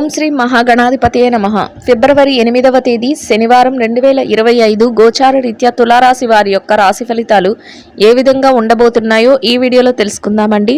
ఓం శ్రీ మహాగణాధిపతయే నమః. ఫిబ్రవరి 8వ తేదీ శనివారం 2025 గోచార రీత్యా తులారాశి వారి యొక్క రాశి ఫలితాలు ఏ విధంగా ఉండబోతున్నాయో ఈ వీడియోలో తెలుసుకుందామండి.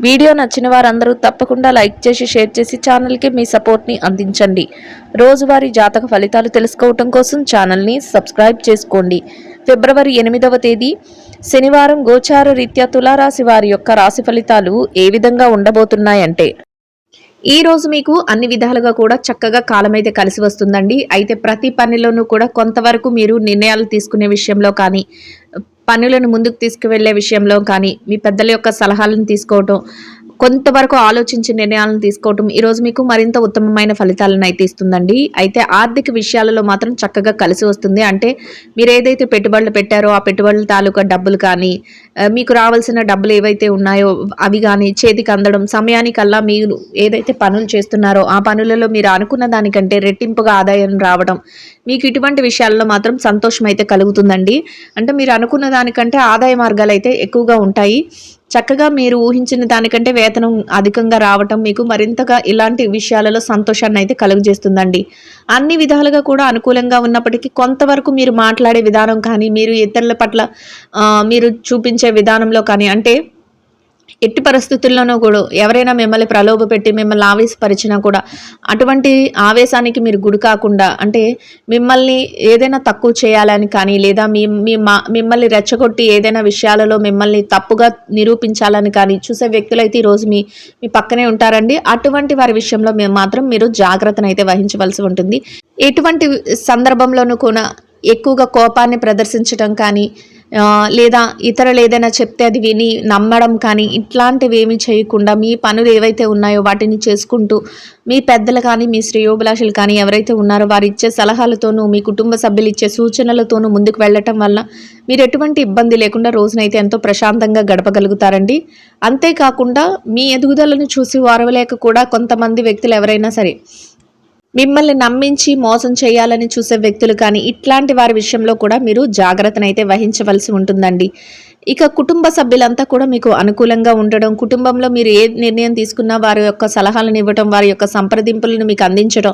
వీడియో నచ్చిన వారందరూ తప్పకుండా లైక్ చేసి షేర్ చేసి ఛానల్కి మీ సపోర్ట్ని అందించండి. రోజువారీ జాతక ఫలితాలు తెలుసుకోవటం కోసం ఛానల్ని సబ్స్క్రైబ్ చేసుకోండి. ఫిబ్రవరి 8వ తేదీ శనివారం గోచార రీత్యా తులారాశి వారి యొక్క రాశి ఫలితాలు ఏ విధంగా ఉండబోతున్నాయంటే, ఈ రోజు మీకు అన్ని విధాలుగా కూడా చక్కగా కాలం అయితే కలిసి వస్తుందండి. అయితే ప్రతి పనిలోనూ కూడా కొంతవరకు మీరు నిర్ణయాలు తీసుకునే విషయంలో కానీ, పనులను ముందుకు తీసుకువెళ్లే విషయంలో కానీ, మీ పెద్దల యొక్క సలహాలను తీసుకోవటం, కొంతవరకు ఆలోచించి నిర్ణయాలను తీసుకోవటం ఈరోజు మీకు మరింత ఉత్తమమైన ఫలితాలను అయితే ఇస్తుందండి. అయితే ఆర్థిక విషయాలలో మాత్రం చక్కగా కలిసి వస్తుంది. అంటే మీరు ఏదైతే పెట్టుబడులు పెట్టారో ఆ పెట్టుబడుల తాలూకా డబ్బులు కానీ, మీకు రావాల్సిన డబ్బులు ఏవైతే ఉన్నాయో అవి కానీ చేతికి అందడం, సమయానికల్లా మీరు ఏదైతే పనులు చేస్తున్నారో ఆ పనులలో మీరు అనుకున్న దానికంటే రెట్టింపుగా ఆదాయం రావడం, మీకు ఇటువంటి విషయాల్లో మాత్రం సంతోషం అయితే కలుగుతుందండి. అంటే మీరు అనుకున్న దానికంటే ఆదాయ మార్గాలు అయితే ఎక్కువగా ఉంటాయి. చక్కగా మీరు ఊహించిన దానికంటే వేతనం అధికంగా రావటం మీకు మరింతగా ఇలాంటి విషయాలలో సంతోషాన్ని అయితే కలుగజేస్తుందండి. అన్ని విధాలుగా కూడా అనుకూలంగా ఉన్నప్పటికీ కొంతవరకు మీరు మాట్లాడే విధానం కానీ, మీరు ఇతరుల పట్ల మీరు చూపించే విధానంలో కానీ, అంటే ఎట్టి పరిస్థితుల్లోనూ కూడా ఎవరైనా మిమ్మల్ని ప్రలోభ పెట్టి మిమ్మల్ని ఆవేశపరిచినా కూడా అటువంటి ఆవేశానికి మీరు గురి కాకుండా, అంటే మిమ్మల్ని ఏదైనా తక్కువ చేయాలని కానీ, లేదా మిమ్మల్ని రెచ్చగొట్టి ఏదైనా విషయాలలో మిమ్మల్ని తప్పుగా నిరూపించాలని కానీ చూసే వ్యక్తులైతే ఈరోజు మీ పక్కనే ఉంటారండి. అటువంటి వారి విషయంలో మాత్రం మీరు జాగ్రత్తను అయితే వహించవలసి ఉంటుంది. ఎటువంటి సందర్భంలోనూ కూడా ఎక్కువగా కోపాన్ని ప్రదర్శించడం కానీ, లేదా ఇతరులు ఏదైనా చెప్తే అది విని నమ్మడం కానీ ఇట్లాంటివి ఏమీ చేయకుండా మీ పనులు ఏవైతే ఉన్నాయో వాటిని చేసుకుంటూ, మీ పెద్దలు కానీ, మీ శ్రేయోభిలాషులు కానీ ఎవరైతే ఉన్నారో వారు ఇచ్చే సలహాలతోనూ, మీ కుటుంబ సభ్యులు ఇచ్చే సూచనలతోనూ ముందుకు వెళ్ళటం వల్ల మీరు ఎటువంటి ఇబ్బంది లేకుండా రోజునైతే ఎంతో ప్రశాంతంగా గడపగలుగుతారండి. అంతేకాకుండా మీ ఎదుగుదలను చూసి వారవలేక కూడా కొంతమంది వ్యక్తులు ఎవరైనా సరే మిమ్మల్ని నమ్మించి మోసం చేయాలని చూసే వ్యక్తులు కానీ ఇట్లాంటి వారి విషయంలో కూడా మీరు జాగ్రత్తనైతే వహించవలసి ఉంటుందండి. ఇక కుటుంబ సభ్యులంతా కూడా మీకు అనుకూలంగా ఉండడం, కుటుంబంలో మీరు ఏ నిర్ణయం తీసుకున్నా వారి యొక్క సలహాలను ఇవ్వటం, వారి యొక్క సంప్రదింపులను మీకు అందించడం,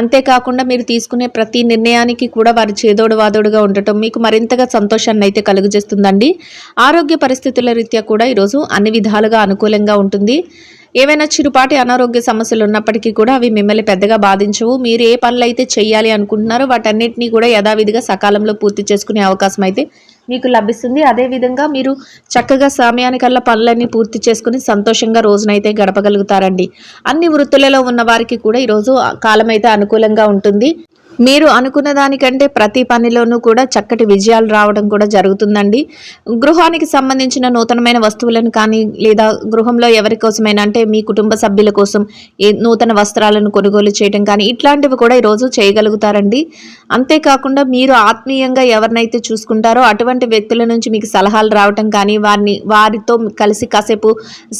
అంతేకాకుండా మీరు తీసుకునే ప్రతి నిర్ణయానికి కూడా వారి చేదోడు వాదోడుగా ఉండటం మీకు మరింతగా సంతోషాన్ని అయితే కలుగజేస్తుందండి. ఆరోగ్య పరిస్థితుల రీత్యా కూడా ఈరోజు అన్ని విధాలుగా అనుకూలంగా ఉంటుంది. ఏవైనా చిరుపాటి అనారోగ్య సమస్యలు ఉన్నప్పటికీ కూడా అవి మిమ్మల్ని పెద్దగా బాధించవు. మీరు ఏ పనులు అయితే చేయాలి అనుకుంటున్నారో వాటన్నిటినీ కూడా యథావిధిగా సకాలంలో పూర్తి చేసుకునే అవకాశం అయితే మీకు లభిస్తుంది. అదేవిధంగా మీరు చక్కగా సమయానికల్లా పనులన్నీ పూర్తి చేసుకుని సంతోషంగా రోజునైతే గడపగలుగుతారండి. అన్ని వృత్తులలో ఉన్న వారికి కూడా ఈరోజు కాలం అయితే అనుకూలంగా ఉంటుంది. మీరు అనుకున్న దానికంటే ప్రతి పనిలోనూ కూడా చక్కటి విజయాలు రావడం కూడా జరుగుతుందండి. గృహానికి సంబంధించిన నూతనమైన వస్తువులను కానీ, లేదా గృహంలో ఎవరి కోసమైనా అంటే మీ కుటుంబ సభ్యుల కోసం నూతన వస్త్రాలను కొనుగోలు చేయడం కానీ ఇట్లాంటివి కూడా ఈరోజు చేయగలుగుతారండి. అంతేకాకుండా మీరు ఆత్మీయంగా ఎవరినైతే చూసుకుంటారో అటువంటి వ్యక్తుల నుంచి మీకు సలహాలు రావటం కానీ, వారితో కలిసి కాసేపు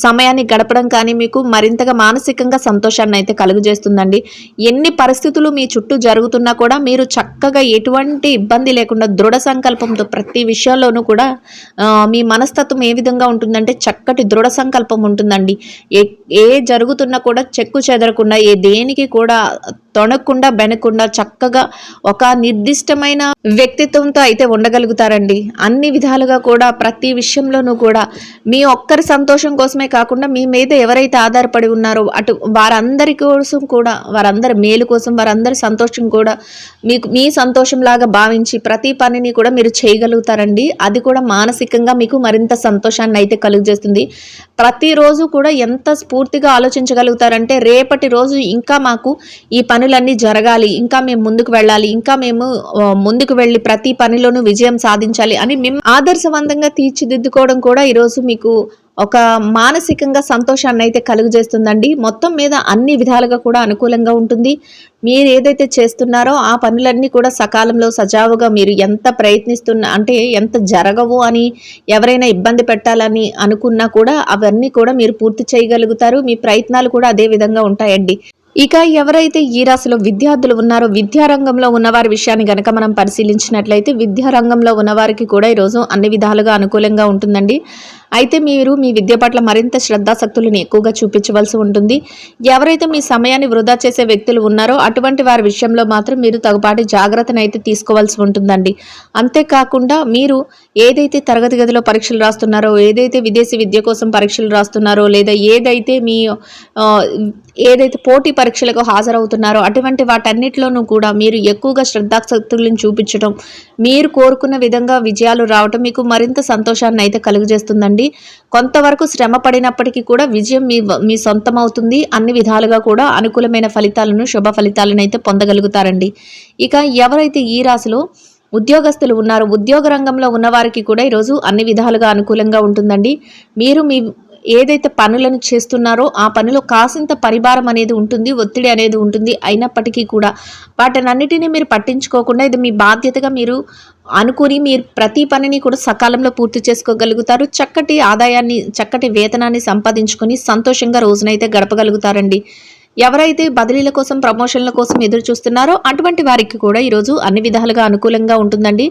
సమయాన్ని గడపడం కానీ మీకు మరింతగా మానసికంగా సంతోషాన్ని అయితే కలుగజేస్తుందండి. ఎన్ని పరిస్థితులు మీ చుట్టూ జరుగుతున్నా కూడా మీరు చక్కగా ఎటువంటి ఇబ్బంది లేకుండా దృఢ సంకల్పంతో ప్రతి విషయంలోనూ కూడా మీ మనస్తత్వం ఏ విధంగా ఉంటుందంటే చక్కటి దృఢ సంకల్పం ఉంటుందండి. ఏ జరుగుతున్నా కూడా చెక్కు చెదరకుండా, దేనికి కూడా తొణకుండా బెనకుండా చక్కగా ఒక నిర్దిష్టమైన వ్యక్తిత్వంతో అయితే ఉండగలుగుతారండి. అన్ని విధాలుగా కూడా ప్రతి విషయంలోనూ కూడా మీ ఒక్కరి సంతోషం కోసమే కాకుండా మీ మీద ఎవరైతే ఆధారపడి ఉన్నారో అటు వారందరి కోసం కూడా, వారందరి మేలు కోసం, వారందరి సంతోషం కూడా మీకు మీ సంతోషంలాగా భావించి ప్రతి పనిని కూడా మీరు చేయగలుగుతారండి. అది కూడా మానసికంగా మీకు మరింత సంతోషాన్ని అయితే కలుగజేస్తుంది. ప్రతిరోజు కూడా ఎంత స్ఫూర్తిగా ఆలోచించగలుగుతారంటే రేపటి రోజు ఇంకా మాకు ఈ పనులన్నీ జరగాలి, ఇంకా మేము ముందుకు వెళ్ళాలి, ఇంకా మేము ముందుకు వెళ్ళి ప్రతి పనిలోనూ విజయం సాధించాలి అని మేము ఆదర్శవంతంగా తీర్చిదిద్దుకోవడం కూడా ఈరోజు మీకు ఒక మానసికంగా సంతోషాన్ని అయితే కలుగజేస్తుందండి. మొత్తం మీద అన్ని విధాలుగా కూడా అనుకూలంగా ఉంటుంది. మీరు ఏదైతే చేస్తున్నారో ఆ పనులన్నీ కూడా సకాలంలో సజావుగా మీరు ఎంత ప్రయత్నిస్తున్నా, అంటే ఎంత జరగవు అని ఎవరైనా ఇబ్బంది పెట్టాలని అనుకున్నా కూడా అవన్నీ కూడా మీరు పూర్తి చేయగలుగుతారు. మీ ప్రయత్నాలు కూడా అదే విధంగా ఉంటాయండి. ఇక ఎవరైతే ఈ రాశిలో విద్యార్థులు ఉన్నారో విద్యారంగంలో ఉన్నవారి విషయాన్ని గనక మనం పరిశీలించినట్లయితే విద్యారంగంలో ఉన్నవారికి కూడా ఈరోజు అన్ని విధాలుగా అనుకూలంగా ఉంటుందండి. అయితే మీరు మీ విద్య పట్ల మరింత శ్రద్ధాశక్తులను ఎక్కువగా చూపించవలసి ఉంటుంది. ఎవరైతే మీ సమయాన్ని వృధా చేసే వ్యక్తులు ఉన్నారో అటువంటి వారి విషయంలో మాత్రం మీరు తగుపాటి జాగ్రత్తను అయితే తీసుకోవాల్సి ఉంటుందండి. అంతేకాకుండా మీరు ఏదైతే తరగతి గదిలో పరీక్షలు రాస్తున్నారో, ఏదైతే విదేశీ విద్య కోసం పరీక్షలు రాస్తున్నారో, లేదా ఏదైతే పోటీ పరీక్షలకు హాజరవుతున్నారో అటువంటి వాటన్నిటిలోనూ కూడా మీరు ఎక్కువగా శ్రద్ధాశక్తులను చూపించడం, మీరు కోరుకున్న విధంగా విజయాలు రావటం మీకు మరింత సంతోషాన్ని అయితే కలుగజేస్తుందండి. కొంతవరకు శ్రమ పడినప్పటికీ కూడా విజయం మీ సొంతం అవుతుంది. అన్ని విధాలుగా కూడా అనుకూలమైన ఫలితాలను, శుభ ఫలితాలను అయితే పొందగలుగుతారండి. ఇక ఎవరైతే ఈ రాశిలో ఉద్యోగస్తులు ఉన్నారో, ఉద్యోగ రంగంలో ఉన్నవారికి కూడా ఈరోజు అన్ని విధాలుగా అనుకూలంగా ఉంటుందండి. మీరు ఏదైతే పనులను చేస్తున్నారో ఆ పనిలో కాసింత పరిభారం అనేది ఉంటుంది, ఒత్తిడి అనేది ఉంటుంది. అయినప్పటికీ కూడా వాటినన్నిటినీ మీరు పట్టించుకోకుండా ఇది మీ బాధ్యతగా మీరు అనుకుని మీరు ప్రతి పనిని కూడా సకాలంలో పూర్తి చేసుకోగలుగుతారు. చక్కటి ఆదాయాన్ని, చక్కటి వేతనాన్ని సంపాదించుకొని సంతోషంగా రోజునైతే గడపగలుగుతారండి. ఎవరైతే బదిలీల కోసం, ప్రమోషన్ల కోసం ఎదురు చూస్తున్నారో అటువంటి వారికి కూడా ఈరోజు అన్ని విధాలుగా అనుకూలంగా ఉంటుందండి.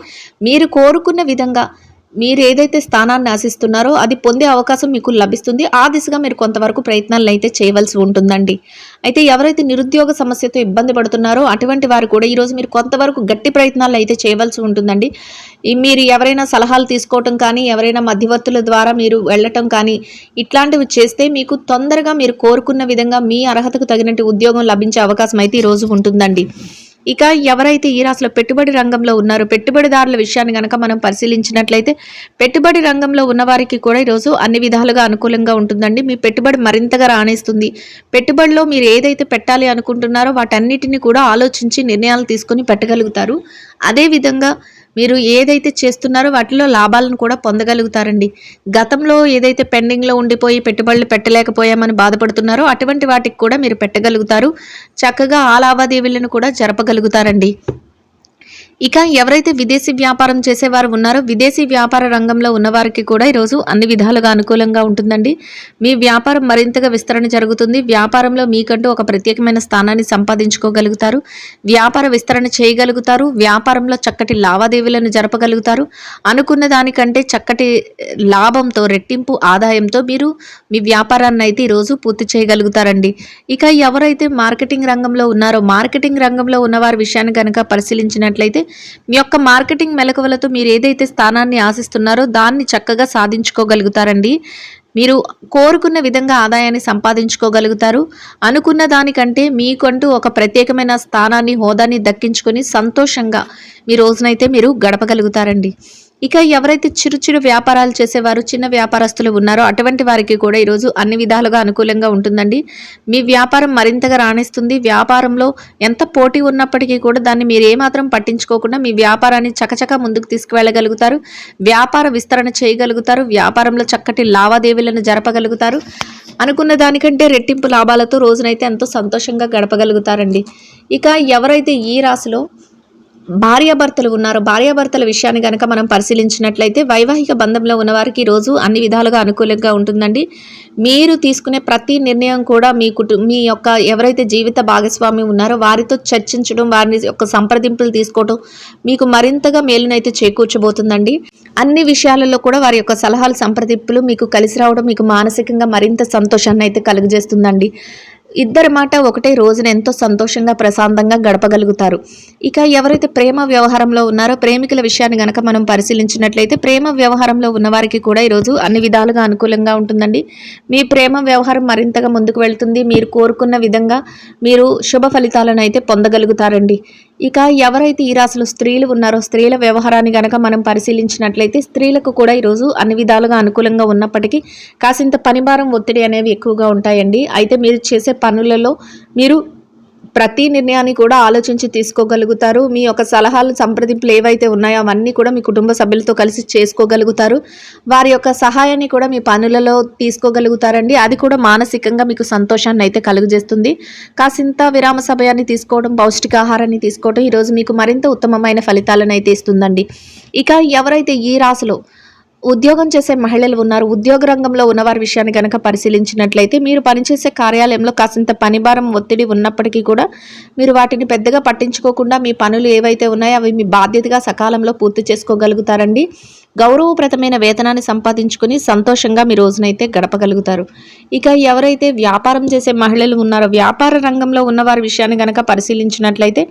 మీరు కోరుకున్న విధంగా మీరు ఏదైతే స్థానాన్ని ఆశిస్తున్నారో అది పొందే అవకాశం మీకు లభిస్తుంది. ఆ దిశగా మీరు కొంతవరకు ప్రయత్నాలను అయితే చేయవలసి ఉంటుందండి. అయితే ఎవరైతే నిరుద్యోగ సమస్యతో ఇబ్బంది పడుతున్నారో అటువంటి వారు కూడా ఈరోజు మీరు కొంతవరకు గట్టి ప్రయత్నాలు అయితే చేయవలసి ఉంటుందండి. మీరు ఎవరైనా సలహాలు తీసుకోవటం కానీ, ఎవరైనా మధ్యవర్తుల ద్వారా మీరు వెళ్ళటం కానీ ఇట్లాంటివి చేస్తే మీకు తొందరగా మీరు కోరుకున్న విధంగా మీ అర్హతకు తగినట్టు ఉద్యోగం లభించే అవకాశం అయితే ఈరోజు ఉంటుందండి. ఇక ఎవరైతే ఈ రాశిలో పెట్టుబడి రంగంలో ఉన్నారో, పెట్టుబడిదారుల విషయాన్ని కనుక మనం పరిశీలించినట్లయితే పెట్టుబడి రంగంలో ఉన్నవారికి కూడా ఈరోజు అన్ని విధాలుగా అనుకూలంగా ఉంటుందండి. మీ పెట్టుబడి మరింతగా రాణిస్తుంది. పెట్టుబడిలో మీరు ఏదైతే పెట్టాలి అనుకుంటున్నారో వాటన్నిటిని కూడా ఆలోచించి నిర్ణయాలు తీసుకొని పెట్టగలుగుతారు. అదేవిధంగా మీరు ఏదైతే చేస్తున్నారో వాటిలో లాభాలను కూడా పొందగలుగుతారండి. గతంలో ఏదైతే పెండింగ్లో ఉండిపోయి పెట్టుబడులు పెట్టలేకపోయామని బాధపడుతున్నారో అటువంటి వాటికి కూడా మీరు పెట్టగలుగుతారు. చక్కగా ఆ లావాదేవీలను కూడా జరపగలుగుతారండి. ఇక ఎవరైతే విదేశీ వ్యాపారం చేసేవారు ఉన్నారో విదేశీ వ్యాపార రంగంలో ఉన్నవారికి కూడా ఈరోజు అన్ని విధాలుగా అనుకూలంగా ఉంటుందండి. మీ వ్యాపారం మరింతగా విస్తరణ జరుగుతుంది. వ్యాపారంలో మీకంటూ ఒక ప్రత్యేకమైన స్థానాన్ని సంపాదించుకోగలుగుతారు. వ్యాపార విస్తరణ చేయగలుగుతారు. వ్యాపారంలో చక్కటి లావాదేవీలను జరపగలుగుతారు. అనుకున్న దానికంటే చక్కటి లాభంతో, రెట్టింపు ఆదాయంతో మీరు మీ వ్యాపారాన్ని అయితే ఈరోజు పూర్తి చేయగలుగుతారండి. ఇక ఎవరైతే మార్కెటింగ్ రంగంలో ఉన్నారో మార్కెటింగ్ రంగంలో ఉన్నవారి విషయాన్ని కనుక పరిశీలించినట్లయితే మీ యొక్క మార్కెటింగ్ మెలకువలతో మీరు ఏదైతే స్థానాన్ని ఆశిస్తున్నారో దాన్ని చక్కగా సాధించుకోగలుగుతారండి. మీరు కోరుకున్న విధంగా ఆదాయాన్ని సంపాదించుకోగలుగుతారు. అనుకున్న దానికంటే మీకంటూ ఒక ప్రత్యేకమైన స్థానాన్ని, హోదాని దక్కించుకొని సంతోషంగా మీ రోజునైతే మీరు గడపగలుగుతారండి. ఇక ఎవరైతే చిరు వ్యాపారాలు చేసేవారు, చిన్న వ్యాపారస్తులు ఉన్నారో అటువంటి వారికి కూడా ఈరోజు అన్ని విధాలుగా అనుకూలంగా ఉంటుందండి. మీ వ్యాపారం మరింతగా రాణిస్తుంది. వ్యాపారంలో ఎంత పోటీ ఉన్నప్పటికీ కూడా దాన్ని మీరు ఏమాత్రం పట్టించుకోకుండా మీ వ్యాపారాన్ని చకచకా ముందుకు తీసుకువెళ్ళగలుగుతారు. వ్యాపార విస్తరణ చేయగలుగుతారు. వ్యాపారంలో చక్కటి లావాదేవీలను జరపగలుగుతారు. అనుకున్న దానికంటే రెట్టింపు లాభాలతో రోజునైతే ఎంతో సంతోషంగా గడపగలుగుతారండి. ఇక ఎవరైతే ఈ రాశిలో భార్యాభర్తలు ఉన్నారు, భార్యాభర్తల విషయాన్ని కనుక మనం పరిశీలించినట్లయితే వైవాహిక బంధంలో ఉన్నవారికి ఈరోజు అన్ని విధాలుగా అనుకూలంగా ఉంటుందండి. మీరు తీసుకునే ప్రతి నిర్ణయం కూడా మీ యొక్క ఎవరైతే జీవిత భాగస్వామి ఉన్నారో వారితో చర్చించడం, వారిని యొక్క సంప్రదింపులు తీసుకోవడం మీకు మరింతగా మేలునైతే చేకూర్చబోతుందండి. అన్ని విషయాలలో కూడా వారి యొక్క సలహాలు, సంప్రదింపులు మీకు కలిసి రావడం మీకు మానసికంగా మరింత సంతోషాన్ని అయితే కలుగజేస్తుందండి. ఇద్దరి మాట ఒకటే రోజున ఎంతో సంతోషంగా, ప్రశాంతంగా గడపగలుగుతారు. ఇక ఎవరైతే ప్రేమ వ్యవహారంలో ఉన్నారో ప్రేమికుల విషయాన్ని గనక మనం పరిశీలించినట్లయితే ప్రేమ వ్యవహారంలో ఉన్నవారికి కూడా ఈరోజు అన్ని విధాలుగా అనుకూలంగా ఉంటుందండి. మీ ప్రేమ వ్యవహారం మరింతగా ముందుకు వెళ్తుంది. మీరు కోరుకున్న విధంగా మీరు శుభ ఫలితాలను అయితే పొందగలుగుతారండి. ఇక ఎవరైతే ఈ రాశిలో స్త్రీలు ఉన్నారో స్త్రీల వ్యవహారాన్ని గనక మనం పరిశీలించినట్లయితే స్త్రీలకు కూడా ఈరోజు అన్ని విధాలుగా అనుకూలంగా ఉన్నప్పటికీ కాసింత పనిభారం, ఒత్తిడి అనేవి ఎక్కువగా ఉంటాయండి. అయితే మీరు చేసే పనులలో మీరు ప్రతి నిర్ణయాన్ని కూడా ఆలోచించి తీసుకోగలుగుతారు. మీ యొక్క సలహాలు, సంప్రదింపులు ఏవైతే ఉన్నాయో అవన్నీ కూడా మీ కుటుంబ సభ్యులతో కలిసి చేసుకోగలుగుతారు. వారి యొక్క సహాయాన్ని కూడా మీ పనులలో తీసుకోగలుగుతారండి. అది కూడా మానసికంగా మీకు సంతోషాన్ని అయితే కలుగజేస్తుంది. కాసింత విరామ సమయాన్ని తీసుకోవడం, పౌష్టికాహారాన్ని తీసుకోవడం ఈరోజు మీకు మరింత ఉత్తమమైన ఫలితాలను అయితే ఇస్తుందండి. ఇక ఎవరైతే ఈ రాశిలో ఉద్యోగం చేసే మహిళలు ఉన్నారు. ఉద్యోగ రంగంలో ఉన్నవారి విషయాన్ని గనక పరిశీలించినట్లయితే మీరు పనిచేసే కార్యాలయంలో కాసింత పనిభారం, ఒత్తిడి ఉన్నప్పటికీ కూడా మీరు వాటిని పెద్దగా పట్టించుకోకుండా మీ పనులు ఏవైతే ఉన్నాయో అవి మీ బాధ్యతగా సకాలంలో పూర్తి చేసుకోగలుగుతారండి. గౌరవప్రదమైన వేతనాన్ని సంపాదించుకుని సంతోషంగా మీ రోజునైతే గడపగలుగుతారు. ఇక ఎవరైతే వ్యాపారం చేసే మహిళలు ఉన్నారో వ్యాపార రంగంలో ఉన్నవారి విషయాన్ని గనక పరిశీలించినట్లయితే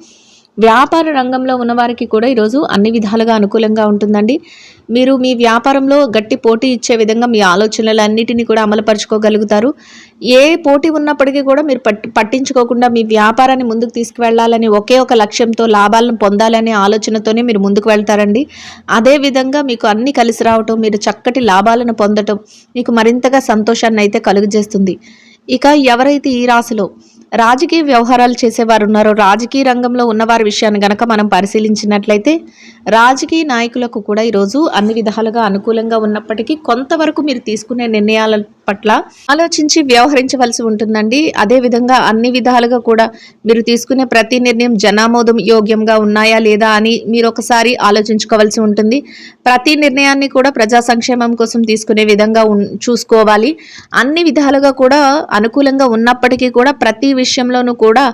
వ్యాపార రంగంలో ఉన్నవారికి కూడా ఈరోజు అన్ని విధాలుగా అనుకూలంగా ఉంటుందండి. మీరు మీ వ్యాపారంలో గట్టి పోటీ ఇచ్చే విధంగా మీ ఆలోచనలన్నిటినీ కూడా అమలుపరుచుకోగలుగుతారు. ఏ పోటీ ఉన్నప్పటికీ కూడా మీరు పట్టించుకోకుండా మీ వ్యాపారాన్ని ముందుకు తీసుకువెళ్ళాలని ఒకే ఒక లక్ష్యంతో లాభాలను పొందాలనే ఆలోచనతోనే మీరు ముందుకు వెళ్తారండి. అదేవిధంగా మీకు అన్ని కలిసి రావటం, మీరు చక్కటి లాభాలను పొందటం మీకు మరింతగా సంతోషాన్ని అయితే కలుగజేస్తుంది. ఇక ఎవరైతే ఈ రాశిలో రాజకీయ వ్యవహారాలు చేసేవారు ఉన్నారో రాజకీయ రంగంలో ఉన్నవారి విషయాన్ని గనక మనం పరిశీలించినట్లయితే రాజకీయ నాయకులకు కూడా ఈరోజు అన్ని విధాలుగా అనుకూలంగా ఉన్నప్పటికీ కొంతవరకు మీరు తీసుకునే నిర్ణయాల పట్ల ఆలోచించి వ్యవహరించవలసి ఉంటుందండి. అదేవిధంగా అన్ని విధాలుగా కూడా మీరు తీసుకునే ప్రతి నిర్ణయం జనామోదం యోగ్యంగా ఉన్నాయా లేదా అని మీరు ఒకసారి ఆలోచించుకోవాల్సి ఉంటుంది. ప్రతి నిర్ణయాన్ని కూడా ప్రజా సంక్షేమం కోసం తీసుకునే విధంగా చూసుకోవాలి. అన్ని విధాలుగా కూడా అనుకూలంగా ఉన్నప్పటికీ కూడా ప్రతి విషయంలోనూ కూడా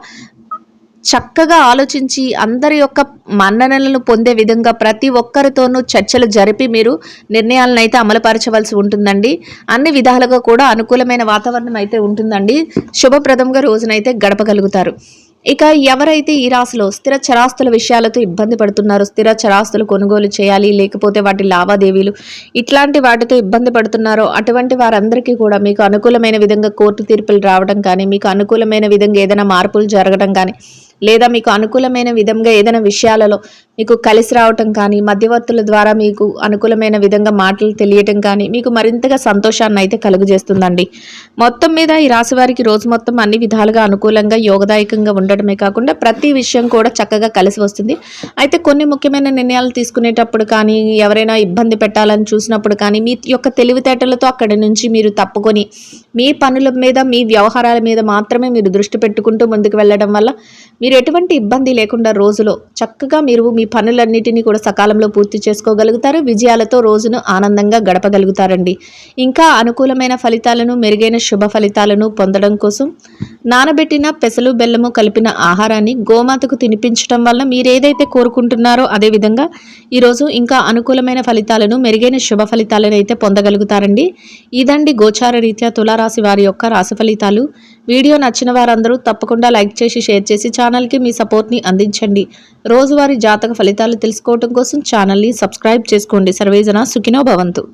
చక్కగా ఆలోచించి అందరి యొక్క మన్ననలను పొందే విధంగా ప్రతి ఒక్కరితోనూ చర్చలు జరిపి మీరు నిర్ణయాలను అయితే అమలుపరచవలసి ఉంటుందండి. అన్ని విధాలుగా కూడా అనుకూలమైన వాతావరణం అయితే ఉంటుందండి. శుభప్రదంగా రోజునైతే గడపగలుగుతారు. ఇక ఎవరైతే ఈ రాశిలో స్థిర చరాస్తుల విషయాలతో ఇబ్బంది పడుతున్నారో స్థిర చరాస్తులు కొనుగోలు చేయాలి లేకపోతే వాటి లావాదేవీలు ఇట్లాంటి వాటితో ఇబ్బంది పడుతున్నారో అటువంటి వారందరికీ కూడా మీకు అనుకూలమైన విధంగా కోర్టు తీర్పులు రావడం కానీ మీకు అనుకూలమైన విధంగా ఏదైనా మార్పులు జరగడం కానీ లేదా మీకు అనుకూలమైన విధంగా ఏదైనా విషయాలలో మీకు కలిసి రావటం కానీ మధ్యవర్తుల ద్వారా మీకు అనుకూలమైన విధంగా మాటలు తెలియటం కానీ మీకు మరింతగా సంతోషాన్ని అయితే కలుగజేస్తుందండి. మొత్తం మీద ఈ రాశి వారికి రోజు మొత్తం అన్ని విధాలుగా అనుకూలంగా యోగదాయకంగా ఉండటమే కాకుండా ప్రతి విషయం కూడా చక్కగా కలిసి వస్తుంది. అయితే కొన్ని ముఖ్యమైన నిర్ణయాలు తీసుకునేటప్పుడు కానీ ఎవరైనా ఇబ్బంది పెట్టాలని చూసినప్పుడు కానీ మీ యొక్క తెలివితేటలతో అక్కడి నుంచి మీరు తప్పుకొని మీ పనుల మీద మీ వ్యవహారాల మీద మాత్రమే మీరు దృష్టి పెట్టుకుంటూ ముందుకు వెళ్ళడం వల్ల మీరు ఎటువంటి ఇబ్బంది లేకుండా రోజులో చక్కగా మీరు మీ పనులన్నిటినీ కూడా సకాలంలో పూర్తి చేసుకోగలుగుతారు. విజయాలతో రోజును ఆనందంగా గడపగలుగుతారండి. ఇంకా అనుకూలమైన ఫలితాలను మెరుగైన శుభ ఫలితాలను పొందడం కోసం నానబెట్టిన పెసలు బెల్లము కలిపిన ఆహారాన్ని గోమాతకు తినిపించడం వల్ల మీరు ఏదైతే కోరుకుంటున్నారో అదేవిధంగా ఈరోజు ఇంకా అనుకూలమైన ఫలితాలను మెరుగైన శుభ ఫలితాలను అయితే పొందగలుగుతారండి. ఇదండి గోచార రీత్యా తులారాశి వారి యొక్క రాశి ఫలితాలు. వీడియో నచ్చిన వారందరూ తప్పకుండా లైక్ చేసి షేర్ చేసి ఛానల్కి మీ సపోర్ట్ని అందించండి. రోజువారీ జాతక ఫలితాలు తెలుసుకోవడం కోసం ఛానల్ని సబ్స్క్రైబ్ చేసుకోండి. సర్వేజన సుఖినో భవంతు.